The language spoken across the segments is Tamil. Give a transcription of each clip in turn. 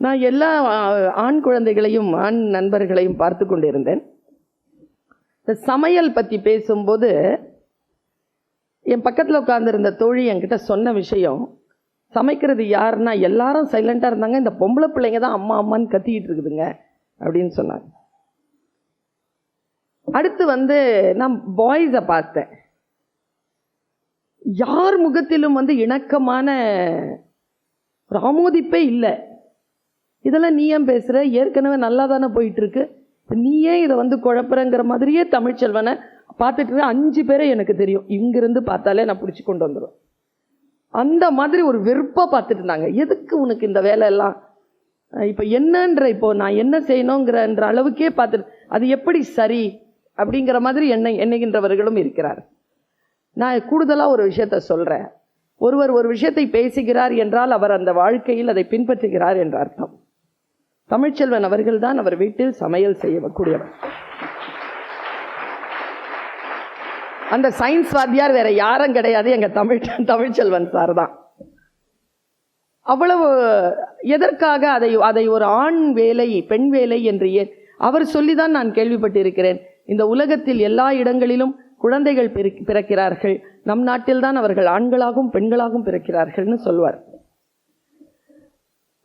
நான் எல்லா ஆண் குழந்தைகளையும் ஆண் நண்பர்களையும் பார்த்து கொண்டிருந்தேன். இந்த சமையல் பற்றி பேசும்போது என் பக்கத்தில் உட்காந்துருந்த தோழி என்கிட்ட சொன்ன விஷயம், சமைக்கிறது யாருன்னா எல்லாரும் சைலண்டாக இருந்தாங்க, இந்த பொம்பளை பிள்ளைங்க தான் அம்மா அம்மான்னு கத்திக்கிட்டு இருக்குதுங்க அப்படின்னு சொன்னாங்க. அடுத்து நான் பாய்ஸை பார்த்தேன். யார் முகத்திலும் இணக்கமான ஒரு ஆமோதிப்பே இல்லை. இதெல்லாம் நீ ஏன் பேசுகிற, ஏற்கனவே நல்லா தானே போயிட்டுருக்கு, நீ ஏன் இதை குழப்பறங்கிற மாதிரியே தமிழ்ச்செல்வனை பார்த்துட்டு 5 பேரை எனக்கு தெரியும், இங்கிருந்து பார்த்தாலே நான் பிடிச்சி கொண்டு வந்துடும். அந்த மாதிரி ஒரு வெறுப்பாக பார்த்துட்டு இருந்தாங்க. எதுக்கு உனக்கு இந்த வேலையெல்லாம், இப்போ என்னன்ற, இப்போ நான் என்ன செய்யணுங்கிற அளவுக்கே பார்த்துட்டு அது எப்படி சரி அப்படிங்கிற மாதிரி எண்ணுகின்றவர்களும் இருக்கிறார். நான் கூடுதலாக ஒரு விஷயத்த சொல்கிறேன். ஒருவர் ஒரு விஷயத்தை பேசுகிறார் என்றால் அவர் அந்த வாழ்க்கையில் அதை பின்பற்றுகிறார் என்ற அர்த்தம். தமிழ்ச்செல்வன் அவர்கள் தான் அவர் வீட்டில் சமையல் செய்யக்கூடியவர். அந்த சயின்ஸ் வாத்தியார் வேற யாரும் கிடையாது, எங்க தமிழ்ச்செல்வன் சார் தான். அவ்வளவு எதற்காக அதை ஒரு ஆண் வேலை பெண் வேலை என்று அவர் சொல்லிதான் நான் கேள்விப்பட்டிருக்கிறேன். இந்த உலகத்தில் எல்லா இடங்களிலும் குழந்தைகள் பிறக்கிறார்கள், நம் நாட்டில் தான் அவர்கள் ஆண்களாகவும் பெண்களாகவும் பிறக்கிறார்கள்னு சொல்வார்.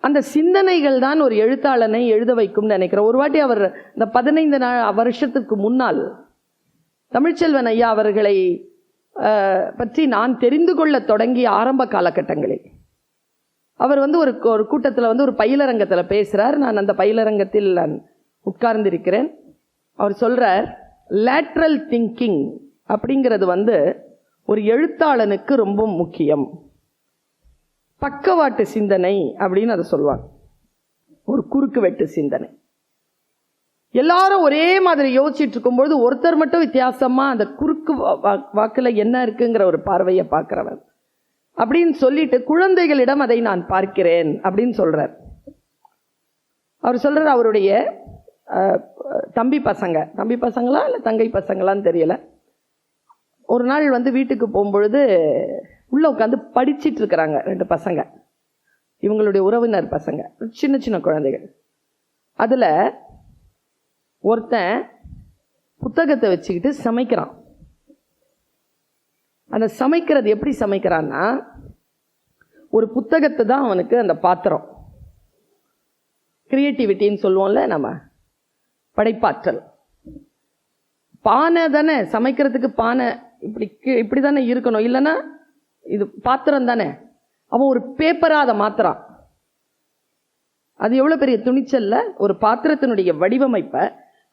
அந்த சிந்தனைகள் தான் ஒரு எழுத்தாளனை எழுத வைக்கும்னு நினைக்கிறேன். ஒரு வாட்டி அவர் இந்த 15 வருஷத்துக்கு முன்னால் தமிழ்ச்செல்வன் ஐயா அவர்களை பற்றி நான் தெரிந்து கொள்ள தொடங்கிய ஆரம்ப காலகட்டங்களில் அவர் ஒரு கூட்டத்தில் ஒரு பயிலரங்கத்தில் பேசுகிறார். நான் அந்த பயிலரங்கத்தில் நான் உட்கார்ந்திருக்கிறேன். அவர் சொல்கிறார், லேட்ரல் திங்கிங் அப்படிங்கிறது ஒரு எழுத்தாளனுக்கு ரொம்ப முக்கியம். பக்கவாட்டு சிந்தனை அப்படின்னு அதை சொல்லுவாங்க. ஒரு குறுக்கு வெட்டு சிந்தனை. எல்லாரும் ஒரே மாதிரி யோசிச்சுட்டு இருக்கும்பொழுது ஒருத்தர் மட்டும் வித்தியாசமா அந்த குறுக்கு வாக்குல என்ன இருக்குங்கிற ஒரு பார்வையை பார்க்கிறவர் அப்படின்னு சொல்லிட்டு, குழந்தைகளிடம் அதை நான் பார்க்கிறேன் அப்படின்னு சொல்றார். அவர் சொல்றார், அவருடைய தம்பி பசங்களா இல்லை தங்கை பசங்களான்னு தெரியல, ஒரு நாள் வீட்டுக்கு போகும்பொழுது உள்ள உட்காந்து படிச்சிட்டு இருக்கிறாங்க 2 பசங்க, இவங்களுடைய உறவினர் பசங்க, சின்ன சின்ன குழந்தைகள். அதுல ஒருத்தன் புத்தகத்தை வச்சுக்கிட்டு சமைக்கிறான். அந்த சமைக்கிறது எப்படி சமைக்கிறான்னா, ஒரு புத்தகத்தை தான் அவனுக்கு அந்த பாத்திரம், கிரியேட்டிவிட்டின்னு சொல்லுவோம்ல நம்ம, படைப்பாற்றல். பானை தானே சமைக்கிறதுக்கு, பானை இப்படி தானே இருக்கணும், இல்லைன்னா இது பாத்திரம் தானே. அவன் ஒரு பேப்பராக அதை மாத்துறான். அது எவ்வளோ பெரிய துணிச்சல்ல. ஒரு பாத்திரத்தினுடைய வடிவமைப்பை,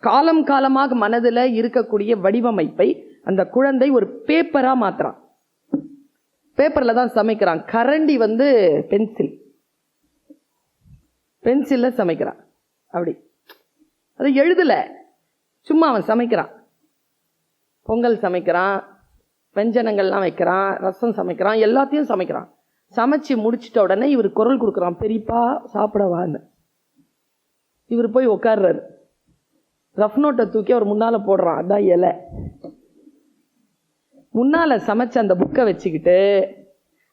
காலம் காலமாக மனதில் இருக்கக்கூடிய வடிவமைப்பை அந்த குழந்தை ஒரு பேப்பராக மாத்துறான். பேப்பரில் தான் சமைக்கிறான். கரண்டி பென்சிலில் சமைக்கிறான். அப்படி அது எழுதல, சும்மா அவன் சமைக்கிறான். பொங்கல் சமைக்கிறான், வெஞ்சனங்கள்லாம் வைக்கிறான், ரசம் சமைக்கிறான், எல்லாத்தையும் சமைக்கிறான். சமைச்சு முடிச்சிட்ட உடனே இவர் குரல் கொடுக்குறான், பெரியப்பா சாப்பிடவான்னு. இவர் போய் உட்கார்றாரு. ரஃப் நோட்டை தூக்கி அவர் முன்னால போடுறான். அதான் இலை. முன்னால சமைச்ச அந்த புக்கை வச்சுக்கிட்டு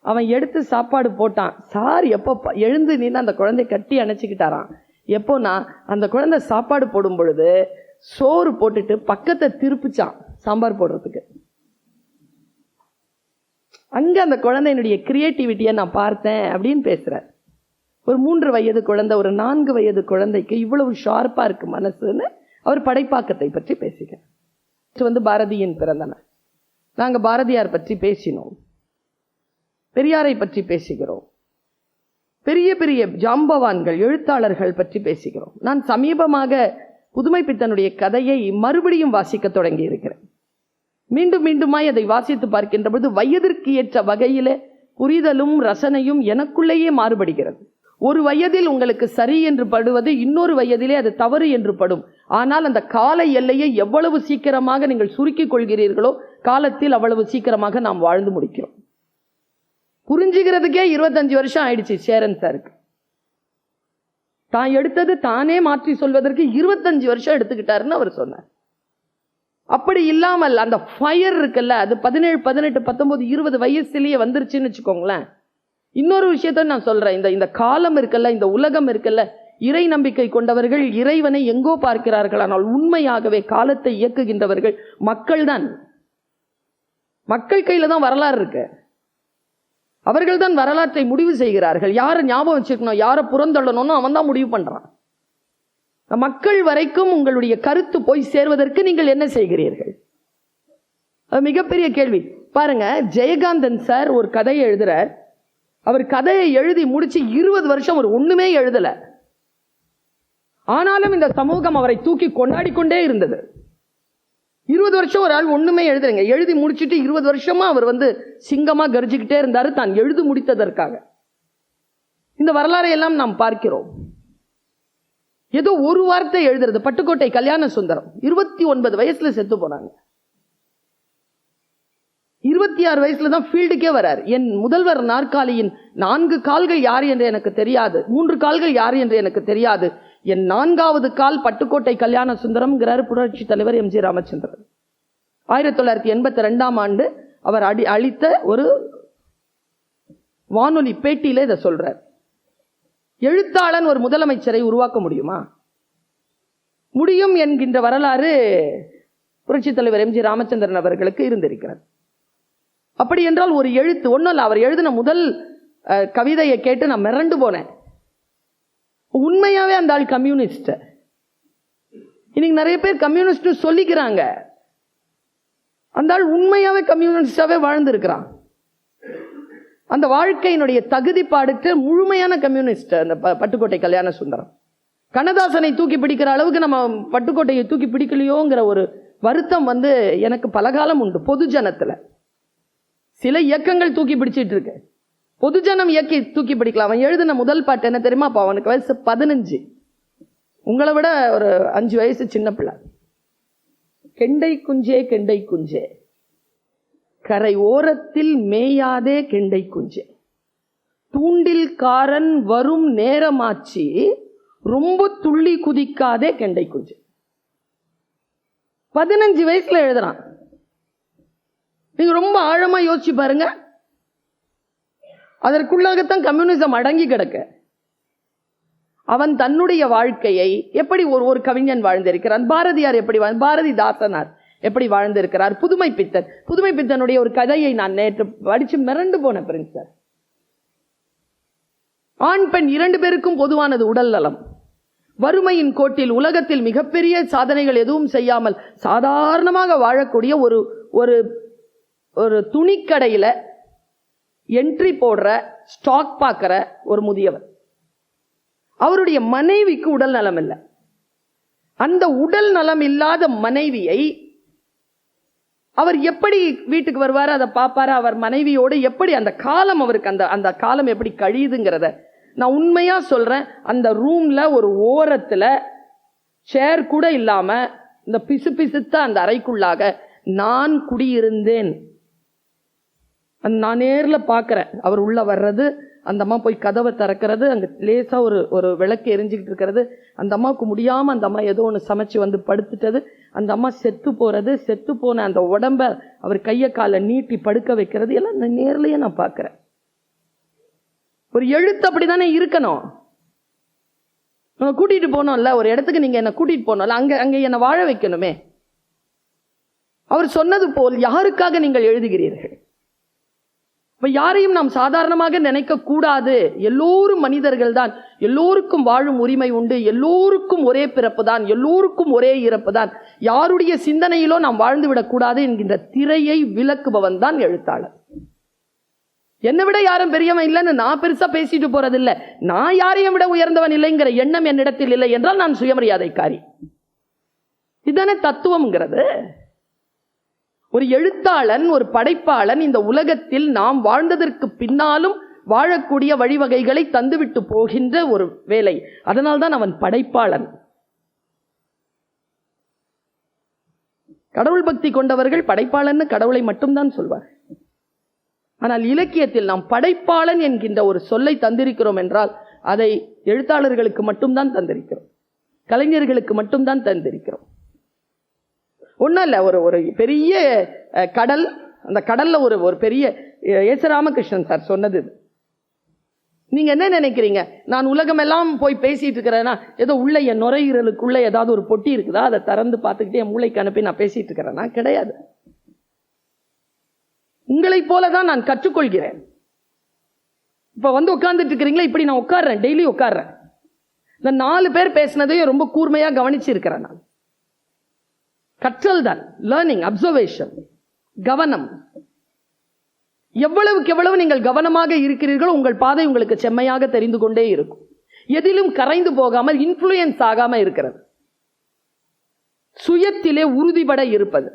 அவன் எடுத்து சாப்பாடு போட்டான். சார் எப்போ எழுந்து நின்று அந்த குழந்தை கட்டி அணைச்சிக்கிட்டாரான். எப்போனா அந்த குழந்தை சாப்பாடு போடும் பொழுது சோறு போட்டுட்டு பக்கத்தை திருப்பிச்சான் சாம்பார் போடுறதுக்கு. அங்க அந்த குழந்தையினுடைய கிரியேட்டிவிட்டியை நான் பார்த்தேன் அப்படின்னு பேசுறார். ஒரு 3 வயது குழந்தை, ஒரு 4 வயது குழந்தைக்கு இவ்வளவு ஷார்ப்பா இருக்கு மனசுன்னு அவர் படைப்பாக்கத்தை பற்றி பேசுகிறார். பாரதியின் பிறந்தநாள். நாங்கள் பாரதியார் பற்றி பேசினோம், பெரியாரை பற்றி பேசுகிறோம், பெரிய பெரிய ஜாம்பவான்கள் எழுத்தாளர்கள் பற்றி பேசுகிறோம். நான் சமீபமாக புதுமைப்பித்தனுடைய கதையை மறுபடியும் வாசிக்க தொடங்கி இருக்கிறேன். மீண்டும் மீண்டுமாய் அதை வாசித்து பார்க்கின்ற பொழுது வயதிற்கு ஏற்ற வகையிலே புரிதலும் ரசனையும் எனக்குள்ளேயே மாறுபடுகிறது. ஒரு வயதில் உங்களுக்கு சரி என்று படுவது இன்னொரு வயதிலே அது தவறு என்று படும். ஆனால் அந்த கால எல்லையை எவ்வளவு சீக்கிரமாக நீங்கள் சுருக்கிக் கொள்கிறீர்களோ காலத்தில் அவ்வளவு சீக்கிரமாக நாம் வாழ்ந்து முடிக்கிறோம். புரிஞ்சுக்கிறதுக்கே 25 வருஷம் ஆயிடுச்சு சேரன் சாருக்கு. தான் எடுத்தது தானே மாற்றி சொல்வதற்கு 25 வருஷம் எடுத்துக்கிட்டாருன்னு அவர் சொன்னார். அப்படி இல்லாமல் அந்த ஃபயர் இருக்குல்ல, அது 17, 18, 19, 20 வயசுலயே வந்துருச்சுன்னு வச்சுக்கோங்களேன். இன்னொரு விஷயத்த நான் சொல்றேன், இந்த காலம் இருக்குல்ல, இந்த உலகம் இருக்குல்ல, இறை நம்பிக்கை கொண்டவர்கள் இறைவனை எங்கோ பார்க்கிறார்கள். ஆனால் உண்மையாகவே காலத்தை இயக்குகின்றவர்கள் மக்கள் தான். மக்கள் கையில தான் வரலாறு இருக்கு. அவர்கள் தான் வரலாற்றை முடிவு செய்கிறார்கள். யாரை ஞாபகம் வச்சுக்கணும், யாரை புறந்தள்ளணும்னு அவன் தான் முடிவு பண்றான். மக்கள் வரைக்கும் உங்களுடைய கருத்து போய் சேர்வதற்கு நீங்கள் என்ன செய்கிறீர்கள்? அது மிகப்பெரிய கேள்வி. பாருங்க, ஜெயகாந்தன் சார் ஒரு கதையை எழுதுறார். அவர் கதையை எழுதி முடிச்சு 20 வருஷம் ஒரு ஒண்ணுமே எழுதல. ஆனாலும் இந்த சமூகம் அவரை தூக்கி கொண்டாடி கொண்டே இருந்தது. 20 வருஷம் ஒரு ஆள் ஒண்ணுமே எழுதுறங்க, எழுதி முடிச்சுட்டு 20 வருஷமா அவர் சிங்கமா கர்ஜிக்கிட்டே இருந்தாரு தான் எழுதி முடித்ததற்காக. இந்த வரலாறை எல்லாம் நாம் பார்க்கிறோம். ஏதோ ஒரு வார்த்தை எழுதுறது. பட்டுக்கோட்டை கல்யாண சுந்தரம் 29 வயசுல செத்து போனாங்க. 26 வயசுல தான் ஃபீல்டுக்கே வரார். என் முதல்வர் நாற்காலியின் 4 கால்கள் யார் என்று எனக்கு தெரியாது, 3 கால்கள் யார் என்று எனக்கு தெரியாது, என் 4வது கால் பட்டுக்கோட்டை கல்யாண சுந்தரம்ங்கிறார் புரட்சி தலைவர் எம் ஜி ராமச்சந்திரன். 1982ஆம் ஆண்டு அவர் அளித்த ஒரு வானொலி பேட்டியில இதை சொல்றார். எழுத்தாளன் ஒரு முதலமைச்சரை உருவாக்க முடியுமா? முடியும் என்கின்ற வரலாறு புரட்சி தலைவர் எம் ஜி ராமச்சந்திரன் அவர்களுக்கு இருந்திருக்கிறது. அப்படி என்றால் ஒரு எழுத்து ஒன்றும் இல்லை. அவர் எழுதின முதல் கவிதையை கேட்டு நான் மிரண்டு போனேன். உண்மையாவே அந்த ஆள் கம்யூனிஸ்ட். இன்னைக்கு நிறைய பேர் கம்யூனிஸ்ட் சொல்லிக்கிறாங்க. அந்த ஆள் உண்மையாவே கம்யூனிஸ்டாவே வாழ்ந்திருக்கிறான். அந்த வாழ்க்கையினுடைய தகுதிப்பாடுக்கு முழுமையான கம்யூனிஸ்ட் அந்த பட்டுக்கோட்டை கல்யாண சுந்தரம். கண்ணதாசனை தூக்கி பிடிக்கிற அளவுக்கு நம்ம பட்டுக்கோட்டையை தூக்கி பிடிக்கலையோங்கிற ஒரு வருத்தம் எனக்கு பலகாலம் உண்டு. பொதுஜனத்துல சில இயக்கங்கள் தூக்கி பிடிச்சிட்டு இருக்கு, பொதுஜனம் இயக்கி தூக்கி பிடிக்கலாம். அவன் எழுதின முதல் பாட்டு என்ன தெரியுமா? அப்ப அவனுக்கு வயசு 15, உங்களை விட ஒரு 5 வயசு சின்ன பிள்ளை. கெண்டை குஞ்சே கெண்டை குஞ்சே, கரை ஓரத்தில் மேயாதே கெண்டை குஞ்சே, தூண்டில் காரன் வரும் நேரமாச்சி, ரொம்ப துள்ளி குதிக்காதே கெண்டை குஞ்சே. 15 வயசுல எழுதுறான். நீங்க ரொம்ப ஆழமா யோசிச்சு பாருங்க. அதற்குள்ளாகத்தான் கம்யூனிசம் அடங்கி கிடக்க. அவன் தன்னுடைய வாழ்க்கையை எப்படி ஒரு கவிஞன் வாழ்ந்திருக்கிறான். பாரதியார் எப்படி பாரதிதாசனார் எப்படி வாழ்ந்திருக்கிறார். புதுமை பித்தனுடைய ஒரு கதையை நான் நேற்று படிச்சு மிரண்டு போன பிரின்சர். ஆண் பெண் 2 பேருக்கும் பொதுவானது உடல் நலம். வறுமையின் கோட்டில் உலகத்தில் மிகப்பெரிய சாதனைகள் எதுவும் செய்யாமல் சாதாரணமாக வாழக்கூடிய ஒரு துணிக்கடையில என்ட்ரி போடுற, ஸ்டாக் பார்க்கிற ஒரு முதியவர். அவருடைய மனைவிக்கு உடல் நலம் இல்லை. அந்த உடல் நலம் இல்லாத மனைவியை அவர் எப்படி வீட்டுக்கு வருவார், அதை பார்ப்பாரு. அவர் மனைவியோடு எப்படி அந்த காலம் அவருக்கு அந்த காலம் எப்படி கழியுதுங்கிறத நான் உண்மையா சொல்றேன். அந்த ரூம்ல ஒரு ஓரத்துல சேர் கூட இல்லாம இந்த பிசுத்த அந்த அறைக்குள்ளாக நான் குடியிருந்தேன். நான் நேர்ல பாக்குறேன். அவர் உள்ள வர்றது, அந்த அம்மா போய் கதவை திறக்கிறது, அங்க லேசா ஒரு விளக்கு எரிஞ்சுக்கிட்டு இருக்கிறது, அந்த அம்மாவுக்கு முடியாம அந்த அம்மா ஏதோ ஒன்று சமைச்சு படுத்துட்டது, அந்த அம்மா செத்து போறது, செத்து போன அந்த உடம்ப அவர் கைய காலை நீட்டி படுக்க வைக்கிறது எல்லாம் நேர்லயே நான் பாக்குறேன். ஒரு எழுத்து அப்படித்தானே இருக்கணும். நம்ம கூட்டிட்டு போனோம்ல ஒரு இடத்துக்கு, நீங்க என்ன கூட்டிட்டு போனோம்ல, அங்க என்ன வாழ வைக்கணுமே. அவர் சொன்னது போல் யாருக்காக நீங்கள் எழுதுகிறீர்கள்? யாரையும் நாம் சாதாரணமாக நினைக்க கூடாது. எல்லோரும் மனிதர்கள் தான், எல்லோருக்கும் வாழும் உரிமை உண்டு, எல்லோருக்கும் ஒரே பிறப்பு தான், எல்லோருக்கும் ஒரே இறப்பு தான், யாருடைய சிந்தனையிலோ நாம் வாழ்ந்து விடக்கூடாது என்கின்ற திரையை விளக்குபவன் தான் எழுத்தாளர். என்னை விட யாரும் பெரியவன் இல்லைன்னு நான் பெருசா பேசிட்டு போறதில்லை. நான் யாரையும் விட உயர்ந்தவன் இல்லைங்கிற எண்ணம் என்னிடத்தில் இல்லை என்றால் நான் சுயமரியாதைக்காரி. இதுதானே தத்துவம்ங்கிறது. ஒரு எழுத்தாளன், ஒரு படைப்பாளன் இந்த உலகத்தில் நாம் வாழ்ந்ததற்கு பின்னாலும் வாழக்கூடிய வழிவகைகளை தந்துவிட்டு போகின்ற ஒரு வேலை. அதனால்தான் அவன் படைப்பாளன். கடவுள் பக்தி கொண்டவர்கள் படைப்பாளன் கடவுளை மட்டும்தான் சொல்வார். ஆனால் இலக்கியத்தில் நாம் படைப்பாளன் என்கின்ற ஒரு சொல்லை தந்திருக்கிறோம் என்றால் அதை எழுத்தாளர்களுக்கு மட்டும்தான் தந்திருக்கிறோம், கலைஞர்களுக்கு மட்டும்தான் தந்திருக்கிறோம். ஒன்றும் இல்லை, ஒரு பெரிய கடல், அந்த கடல்ல ஒரு பெரிய எஸ் ராமகிருஷ்ணன் சார் சொன்னது, நீங்க என்ன நினைக்கிறீங்க? நான் உலகமெல்லாம் போய் பேசிட்டு இருக்கிறேன்னா ஏதோ உள்ள என் நுரையீரலுக்குள்ள ஏதாவது ஒரு பொட்டி இருக்குதா, அதை திறந்து பார்த்துக்கிட்டு என் மூளைக்கு அனுப்பி நான் பேசிட்டு இருக்கிறேன்னா? கிடையாது. உங்களை போலதான் நான் கற்றுக்கொள்கிறேன். இப்ப வந்து உட்கார்ந்துட்டு இருக்கிறீங்களா, இப்படி நான் உட்கார்றேன், டெய்லி உட்கார்றேன். இந்த 4 பேர் பேசினதையும் ரொம்ப கூர்மையா கவனிச்சு இருக்கிறேன். நான் கற்றல் தான், லேர்னிங், அப்சர்வேஷன், கவனம். எவ்வளவுக்கு எவ்வளவு நீங்கள் கவனமாக இருக்கிறீர்களோ உங்கள் பாதை உங்களுக்கு செம்மையாக தெரிந்து கொண்டே இருக்கும். எதிலும் கரைந்து போகாமல், இன்ஃப்ளூயன்ஸ் ஆகாம இருக்கிறது. சுயத்திலே உறுதிபட இருப்பது.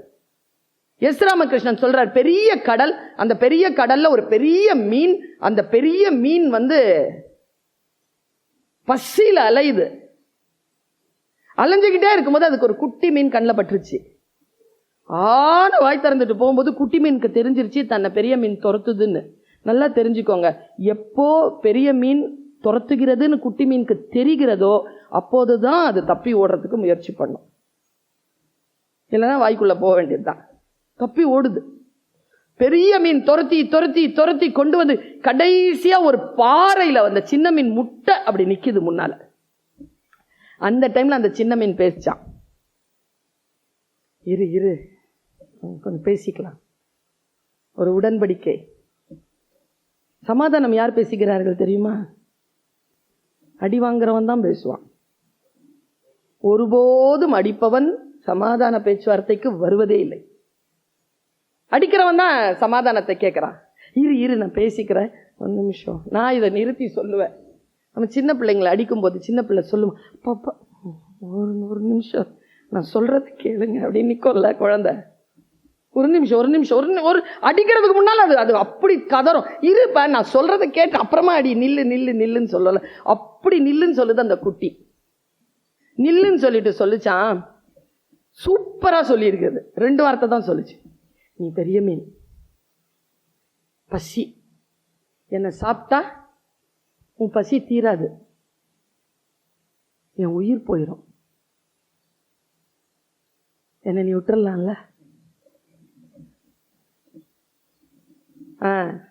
எஸ் ராமகிருஷ்ணன் சொல்றார், பெரிய கடல், அந்த பெரிய கடல்ல ஒரு பெரிய மீன், அந்த பெரிய மீன் வந்து பசியில அலையுது. அலைஞ்சுக்கிட்டே இருக்கும்போது அதுக்கு ஒரு குட்டி மீன் கண்ணில் பட்டுருச்சு. வாய் திறந்துட்டு போகும்போது குட்டி மீனுக்கு தெரிஞ்சிருச்சு தன்னை பெரிய மீன் துரத்துதுன்னு. நல்லா தெரிஞ்சுக்கோங்க, எப்போ பெரிய மீன் துரத்துகிறதுன்னு குட்டி மீனுக்கு தெரிகிறதோ அப்போதுதான் அது தப்பி ஓடுறதுக்கு முயற்சி பண்ணும். இல்லைன்னா வாய்க்குள்ள போக வேண்டியதுதான். தப்பி ஓடுது. பெரிய மீன் துரத்தி துரத்தி துரத்தி கொண்டு வந்து கடைசியா ஒரு பாறையில அந்த சின்ன மீன் முட்டை அப்படி நிக்குது முன்னால. அந்த டைம்ல அந்த சின்ன மீன் பேசிச்சான், இரு இரு கொஞ்சம் பேசிக்கலாம். ஒரு உடன்படிக்கை. சமாதானம் யார் பேசுகிறார்கள் தெரியுமா? அடி வாங்குறவன் தான் பேசுவான். ஒருபோதும் அடிப்பவன் சமாதான பேச்சுவார்த்தைக்கு வருவதே இல்லை. அடிக்கிறவன் தான் சமாதானத்தை கேட்கிறான். இரு இரு நான் பேசிக்கிறேன், 1 நிமிஷம். நான் இதை நிறுத்தி சொல்லுவேன். நம்ம சின்ன பிள்ளைங்களை அடிக்கும்போது சின்ன பிள்ளை சொல்லுவோம், பாப்பா ஒரு நிமிஷம் நான் சொல்றது கேளுங்க அப்படின்னு நிக்கோல்ல குழந்தை. ஒரு நிமிஷம் ஒரு அடிக்கிறதுக்கு முன்னால் அது அப்படி கதறும். இருப்ப நான் சொல்றதை கேட்டு அப்புறமா அடி, நில்லு நில்லு நில்லுன்னு சொல்லல, அப்படி நில்லுன்னு சொல்லுது அந்த குட்டி. நில்லுன்னு சொல்லிட்டு சொல்லிச்சான், சூப்பரா சொல்லி இருக்குது. 2 வார்த்தை தான் சொல்லிச்சு. நீ பெரிய மீன், பசி, என்ன சாப்பிட்டா உன் பசி தீராது, என் உயிர் போயிடும், என்ன நீ விட்டுறலாம்ல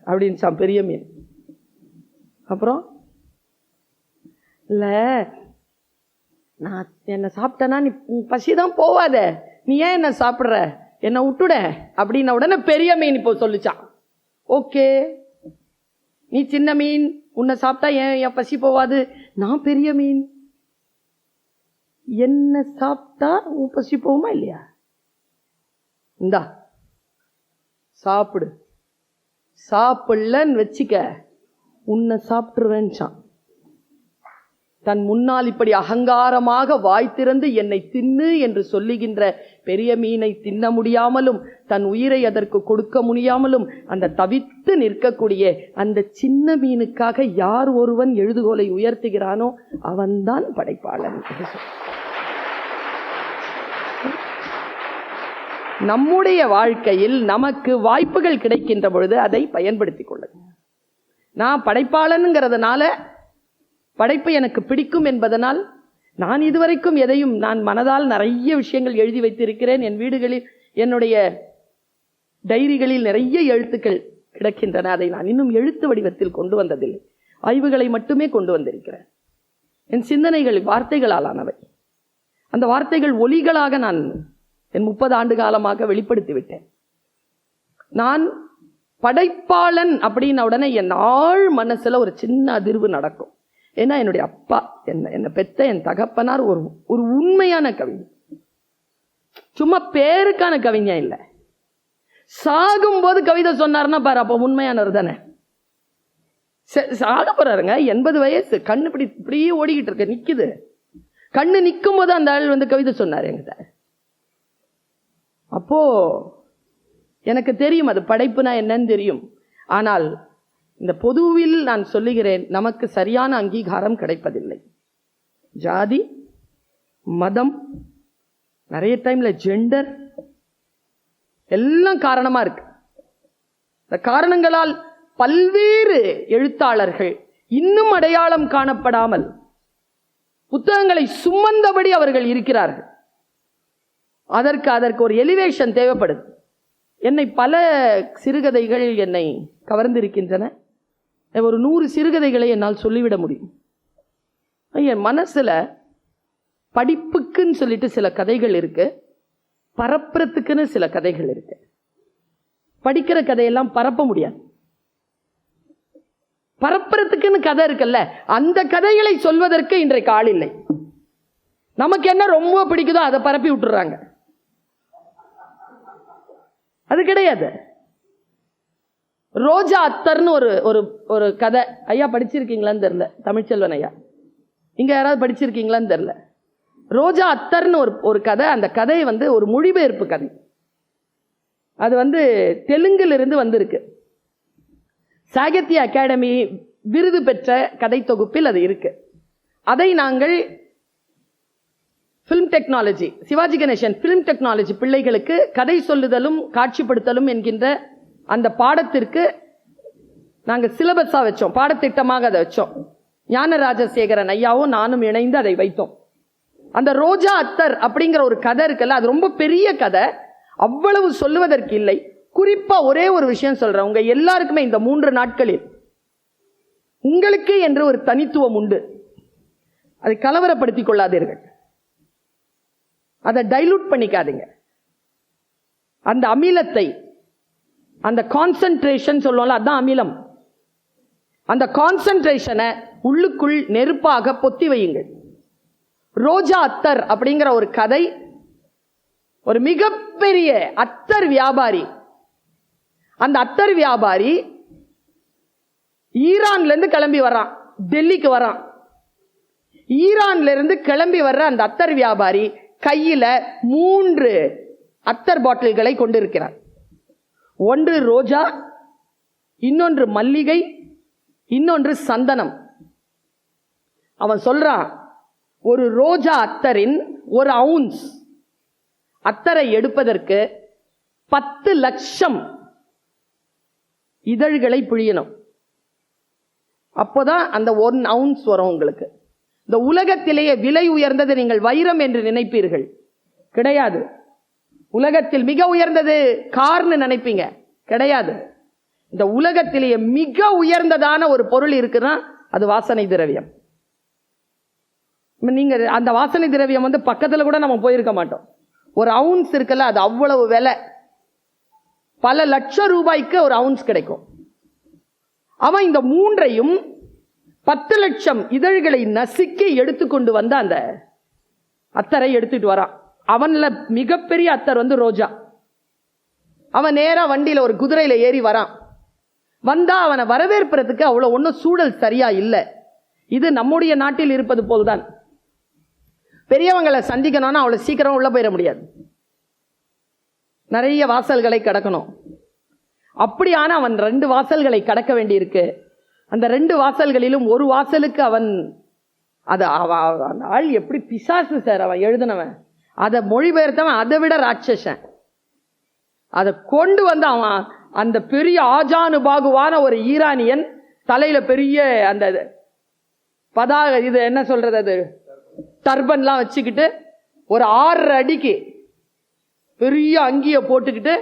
அப்படின்னு பெரிய மீன். அப்புறம் இல்ல நான் என்ன சாப்பிட்டேன்னா நீ பசிதான் போவாத, நீ ஏன் என்ன சாப்பிடுற, என்ன விட்டுட அப்படின்ன உடனே பெரிய மீன் இப்போ சொல்லிச்சான், ஓகே நீ சின்ன மீன், உன்னை சாப்பிட்டா என் பசி போவாது, நான் பெரிய மீன், என்ன சாப்பிட்டா உன் பசி போகுமா இல்லையா, இந்தா சாப்பிடு, சாப்பிடலன்னு வச்சுக்க உன்னை சாப்பிட்டுருவேன்ச்சான். தன் முன்னால் இப்படி அகங்காரமாக வாய் திறந்து என்னை தின்னு என்று சொல்லுகின்ற பெரிய மீனை தின்ன முடியாமலும் தன் உயிரை அதற்கு கொடுக்க முடியாமலும் அந்த தவித்து நிற்கக்கூடிய அந்த சின்ன மீனுக்காக யார் ஒருவன் எழுதுகோலை உயர்த்துகிறானோ அவன்தான் படைப்பாளன். நம்முடைய வாழ்க்கையில் நமக்கு வாய்ப்புகள் கிடைக்கின்ற பொழுது அதை பயன்படுத்திக் கொள்ளுங்க. நான் படைப்பாளனுங்கிறதுனால, படைப்பு எனக்கு பிடிக்கும் என்பதனால் நான் இதுவரைக்கும் எதையும், நான் மனதால் நிறைய விஷயங்கள் எழுதி வைத்திருக்கிறேன். என் வீடுகளில் என்னுடைய டைரிகளில் நிறைய எழுத்துக்கள் கிடக்கின்றன. அதை நான் இன்னும் எழுத்து வடிவத்தில் கொண்டு வந்ததில்லை, ஆய்வுகளை மட்டுமே கொண்டு வந்திருக்கிறேன். என் சிந்தனைகள் வார்த்தைகளால் ஆனவை. அந்த வார்த்தைகள் ஒலிகளாக நான் என் 30 ஆண்டு காலமாக வெளிப்படுத்தி விட்டேன். நான் படைப்பாளன் அப்படின்ன உடனே என் ஆழ் மனசுல ஒரு சின்ன அதிர்வு நடக்கும். ஏன்னா என்னுடைய அப்பா, என்னை பெத்த என் தகப்பனார் ஒரு உண்மையான கவிஞர், சும்மா பேருக்கான கவிஞன் இல்லை. சாகும் போது கவிதை சொன்னார்னா பாரு, அப்ப உண்மையானவர் தானே. சாக போறாருங்க, 80 வயசு, கண்ணு இப்படியே ஓடிக்கிட்டு இருக்க, நிக்குது. கண்ணு நிற்கும் போது அந்த ஆள் வந்து கவிதை சொன்னார் என்கிட்ட. அப்போ எனக்கு தெரியும் அது படைப்புனா என்னன்னு தெரியும். ஆனால் இந்த பொதுவில் நான் சொல்லுகிறேன், நமக்கு சரியான அங்கீகாரம் கிடைப்பதில்லை. ஜாதி, மதம், நிறைய டைம்ல ஜெண்டர் எல்லாம் காரணமா இருக்கு. இந்த காரணங்களால் பல்வேறு எழுத்தாளர்கள் இன்னும் அடையாளம் காணப்படாமல் புத்தகங்களை சுமந்தபடி அவர்கள் இருக்கிறார்கள். அதற்கு ஒரு எலிவேஷன் தேவைப்படுது. என்னை பல சிறுகதைகள் என்னை கவர்ந்திருக்கின்றன. ஒரு 100 சிறுகதைகளை என்னால் சொல்லிவிட முடியும். என் மனசில் படிப்புக்குன்னு சொல்லிட்டு சில கதைகள் இருக்கு, பரப்புறத்துக்குன்னு சில கதைகள் இருக்கு. படிக்கிற கதையெல்லாம் பரப்ப முடியாது. பரப்புறதுக்குன்னு கதை இருக்குல்ல, அந்த கதைகளை சொல்வதற்கு இன்றைக்கு ஆள் இல்லை. நமக்கு என்ன ரொம்ப பிடிக்குதோ அதை பரப்பி விட்டுறாங்க. அது கிடையாது. ரோஜா அத்தர்னு ஒரு கதை, ஐயா படிச்சிருக்கீங்களான்னு தெரியல, தமிழ்ச்செல்வன் ஐயா இங்க யாராவது படிச்சிருக்கீங்களான்னு தெரியல. ரோஜா அத்தர்னு ஒரு கதை. அந்த கதை ஒரு மொழிபெயர்ப்பு கதை. அது தெலுங்குல இருந்து வந்திருக்கு. சாகித்ய அகாடமி விருது பெற்ற கதை தொகுப்பில் அது இருக்கு. அதை நாங்கள் film technology, Sivaji Ganesan film technology பிள்ளைகளுக்கு கதை சொல்லுதலும் காட்சிப்படுத்தலும் என்கின்ற அந்த பாடத்திற்கு நாங்கள் சிலபஸா வச்சோம், பாடத்திட்டமாக அதை வச்சோம். ஞானராஜசேகரன் ஐயாவும் நானும் இணைந்து அதை வைத்தோம். அந்த ரோஜா அத்தர் அப்படிங்கிற ஒரு கதை இருக்குல்ல, அது ரொம்ப பெரிய கதை, அவ்வளவு சொல்லுவதற்கு இல்லை. குறிப்பா ஒரே ஒரு விஷயம் சொல்றேன். உங்க எல்லாருக்குமே இந்த 3 நாட்களில் உங்களுக்கு என்று ஒரு தனித்துவம் உண்டு. அதை கலவரப்படுத்திக் கொள்ளாதீர்கள், அதை டைலூட் பண்ணிக்காதீங்க. அந்த அமிலத்தை, அந்த கான்சென்ட்ரேஷன் சொல்லுவோம்ல, அதான் அமிலம். அந்த கான்சென்ட்ரேஷனை உள்ளுக்குள் நெருப்பாக பொத்தி வையுங்கள். ரோஜா அத்தர் அப்படிங்கிற ஒரு கதை. ஒரு மிகப்பெரிய அத்தர் வியாபாரி. அந்த அத்தர் வியாபாரி ஈரான்ல இருந்து கிளம்பி வரான், டெல்லிக்கு வரான். ஈரான்ல இருந்து கிளம்பி வர்ற அந்த அத்தர் வியாபாரி கையில 3 அத்தர் பாட்டில்களை கொண்டிருக்கிறார். ஒன்று ரோஜா, இன்னொன்று மல்லிகை, இன்னொன்று சந்தனம். அவன் சொல்றான், ஒரு ரோஜா அத்தரின் 1 அவுன்ஸ் அத்தரை எடுப்பதற்கு 10 லட்சம் இதழ்களை பிழியணும். அப்போதான் அந்த 1 அவுன்ஸ் வரும் உங்களுக்கு. இந்த உலகத்திலேயே விலை உயர்ந்தது நீங்கள் வைரம் என்று நினைப்பீர்கள், கிடையாது. உலகத்தில் மிக உயர்ந்தது கார்னு நினைப்பீங்க, கிடையாது. இந்த உலகத்திலேயே மிக உயர்ந்ததான ஒரு பொருள் இருக்குன்னா அது வாசனை திரவியம். நீங்க அந்த வாசனை திரவியம் பக்கத்துல கூட நம்ம போயிருக்க மாட்டோம். 1 அவுன்ஸ் இருக்குல்ல, அது அவ்வளவு விலை. பல லட்சம் ரூபாய்க்கு 1 அவுன்ஸ் கிடைக்கும். அவன் இந்த 3ஐயும் 10 லட்சம் இதழ்களை நசுக்கி எடுத்துக்கொண்டு வந்த அந்த அத்தரை எடுத்துட்டு வரான். அவன்ல மிகப்பெரிய அத்தர் ரோஜா. அவன் நேரா வண்டியில ஒரு குதிரையில ஏறி வரான். வந்தா அவனை வரவேற்பதற்கு அவ்வளவு ஒன்றும் சூழல் சரியா இல்லை. இது நம்முடைய நாட்டில் இருப்பது போல்தான். பெரியவங்களை சந்திக்கணும்னா அவ்வளவு சீக்கிரம் உள்ள போயிட முடியாது, நிறைய வாசல்களை கடக்கணும். அப்படியான அவன் 2 வாசல்களை கடக்க வேண்டியிருக்கு. அந்த 2 வாசல்களிலும் ஒரு வாசலுக்கு அவன் அந்த ஆள் எப்படி பிசாசு சார் அவன் எழுதினவன், அதை மொழிபெயர்த்தவன் அதை விட ராட்சசன். அதை கொண்டு அவன் அந்த பெரிய ஆஜானுபாகுவான ஒரு ஈரானியன் தலையில பெரிய அந்த பதாக, இது என்ன சொல்றது, அது டர்பன்லாம் வச்சுக்கிட்டு ஒரு 6 அடிக்கு பெரிய அங்கிய போட்டுக்கிட்டு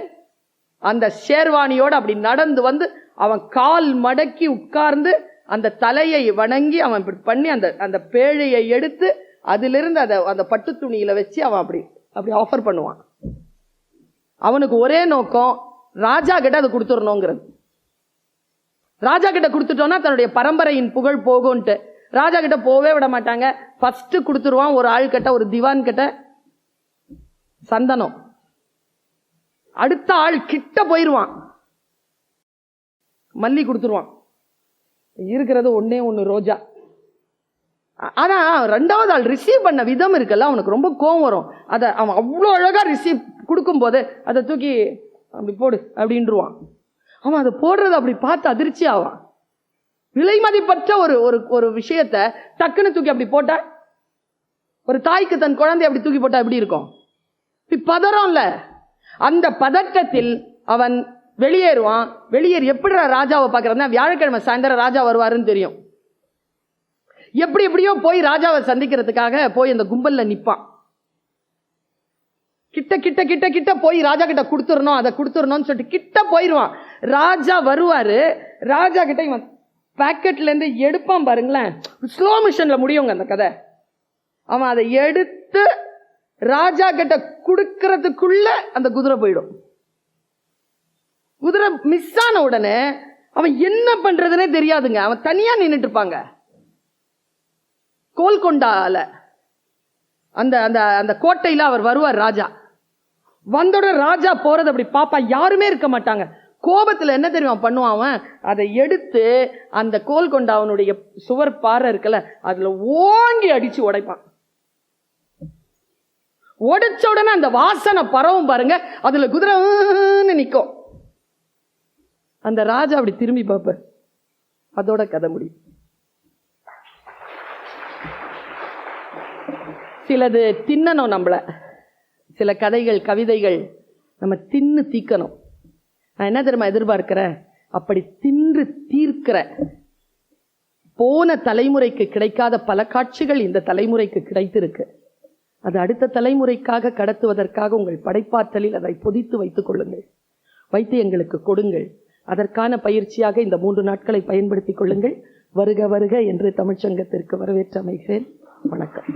அந்த ஷேர்வானியோட அப்படி நடந்து அவன் கால் மடக்கி உட்கார்ந்து அந்த தலையை வணங்கி அவன் இப்படி பண்ணி அந்த பேழையை எடுத்து அதிலிருந்து அந்த பட்டு துணியில வச்சு அவன் அப்படி ஆஃபர் பண்ணுவான். அவனுக்கு ஒரே நோக்கம், ராஜா கிட்ட அதை கொடுத்துடணுங்கிறது. ராஜா கிட்ட கொடுத்துட்டோம்னா தன்னுடைய பரம்பரையின் புகழ் போகும்ட்டு. ராஜா கிட்ட போவே விட மாட்டாங்க. ஃபர்ஸ்ட் கொடுத்துருவான் ஒரு ஆள் கிட்ட, ஒரு திவான் கிட்ட சந்தனம். அடுத்த ஆள் கிட்ட போயிருவான், மல்லி கொடுத்துருவான். இருக்கிறது 1 ரோஜா. ஆனா 2வது ஆள் ரிசீவ் பண்ண விதம் இருக்குல்ல, அவனுக்கு ரொம்ப கோவம் வரும். அதை அவன் அவ்வளோ அழகா ரிசீவ் கொடுக்கும் போது அதை தூக்கி அப்படி போடு அப்படின்றான். அவன் அதை போடுறது அப்படி பார்த்து அதிர்ச்சி ஆவான். விலை மதிப்பற்ற ஒரு விஷயத்தை டக்குன்னு தூக்கி அப்படி போட்டா, ஒரு தாய்க்கு தன் குழந்தை அப்படி தூக்கி போட்டா எப்படி இருக்கும்? பதறம்ல. அந்த பதட்டத்தில் அவன் வெளியேறுவான். வெளியேறி எப்படி ராஜாவை பார்க்கறதுனா, வியாழக்கிழமை சாயந்தரம் ராஜா வருவாருன்னு தெரியும். எப்படியோ போய் ராஜாவை சந்திக்கிறதுக்காக போய் அந்த கும்பல்ல நிப்பான். கிட்ட கிட்ட கிட்ட கிட்ட போய் ராஜா கிட்ட கொடுத்துடணும், அதை கொடுத்துடணும்னு சொல்லிட்டு கிட்ட போயிருவான். ராஜா வருவாரு. ராஜா கிட்ட இவன் பாக்கெட்ல இருந்து எடுப்பான் பாருங்களேன், ஸ்லோ மிஷன்ல முடியுங்க அந்த கதை. அவன் அதை எடுத்து ராஜா கிட்ட குடுக்கறதுக்குள்ள அந்த குதிரை போயிடும். குதிரை மிஸ் ஆன உடனே அவன் என்ன பண்றதுன்னே தெரியாதுங்க. அவன் தனியா நின்றுட்டு இருப்பாங்க. கோல்கொண்டால அந்த அந்த அந்த கோட்டையில அவர் வருவார். ராஜா வந்தோட ராஜா போறது அப்படி பாப்பா, யாருமே இருக்க மாட்டாங்க. கோபத்துல என்ன தெரியுமா பண்ணுவான் அவன், அதை எடுத்து அந்த கோல்கொண்டா அவனுடைய சுவர் பாறை இருக்குல்ல, அதுல ஓங்கி அடிச்சு உடைப்பான். உடைச்ச உடனே அந்த வாசனை பரவும் பாருங்க, அதுல குதிரை நிக்கும். அந்த ராஜா அப்படி திரும்பி பார்ப்ப, அதோட கதை முடியும். சிலது தின்னணும் நம்மள, சில கதைகள் கவிதைகள் நம்ம தின்னு தீக்கணும். நான் என்ன தெரியுமா எதிர்பார்க்கிறேன், அப்படி தின்று தீர்க்கிற போன தலைமுறைக்கு கிடைக்காத பல காட்சிகள் இந்த தலைமுறைக்கு கிடைத்திருக்கு. அது அடுத்த தலைமுறைக்காக கடத்துவதற்காக உங்கள் படைப்பாற்றலில் அதை பொதித்து வைத்துக் கொள்ளுங்கள், வைத்து எங்களுக்கு கொடுங்கள். அதற்கான பயிற்சியாக இந்த 3 நாட்களை பயன்படுத்திக் கொள்ளுங்கள். வருக வருக என்று தமிழ்ச்சங்கத்திற்கு வரவேற்று அமைகிறேன். வணக்கம்.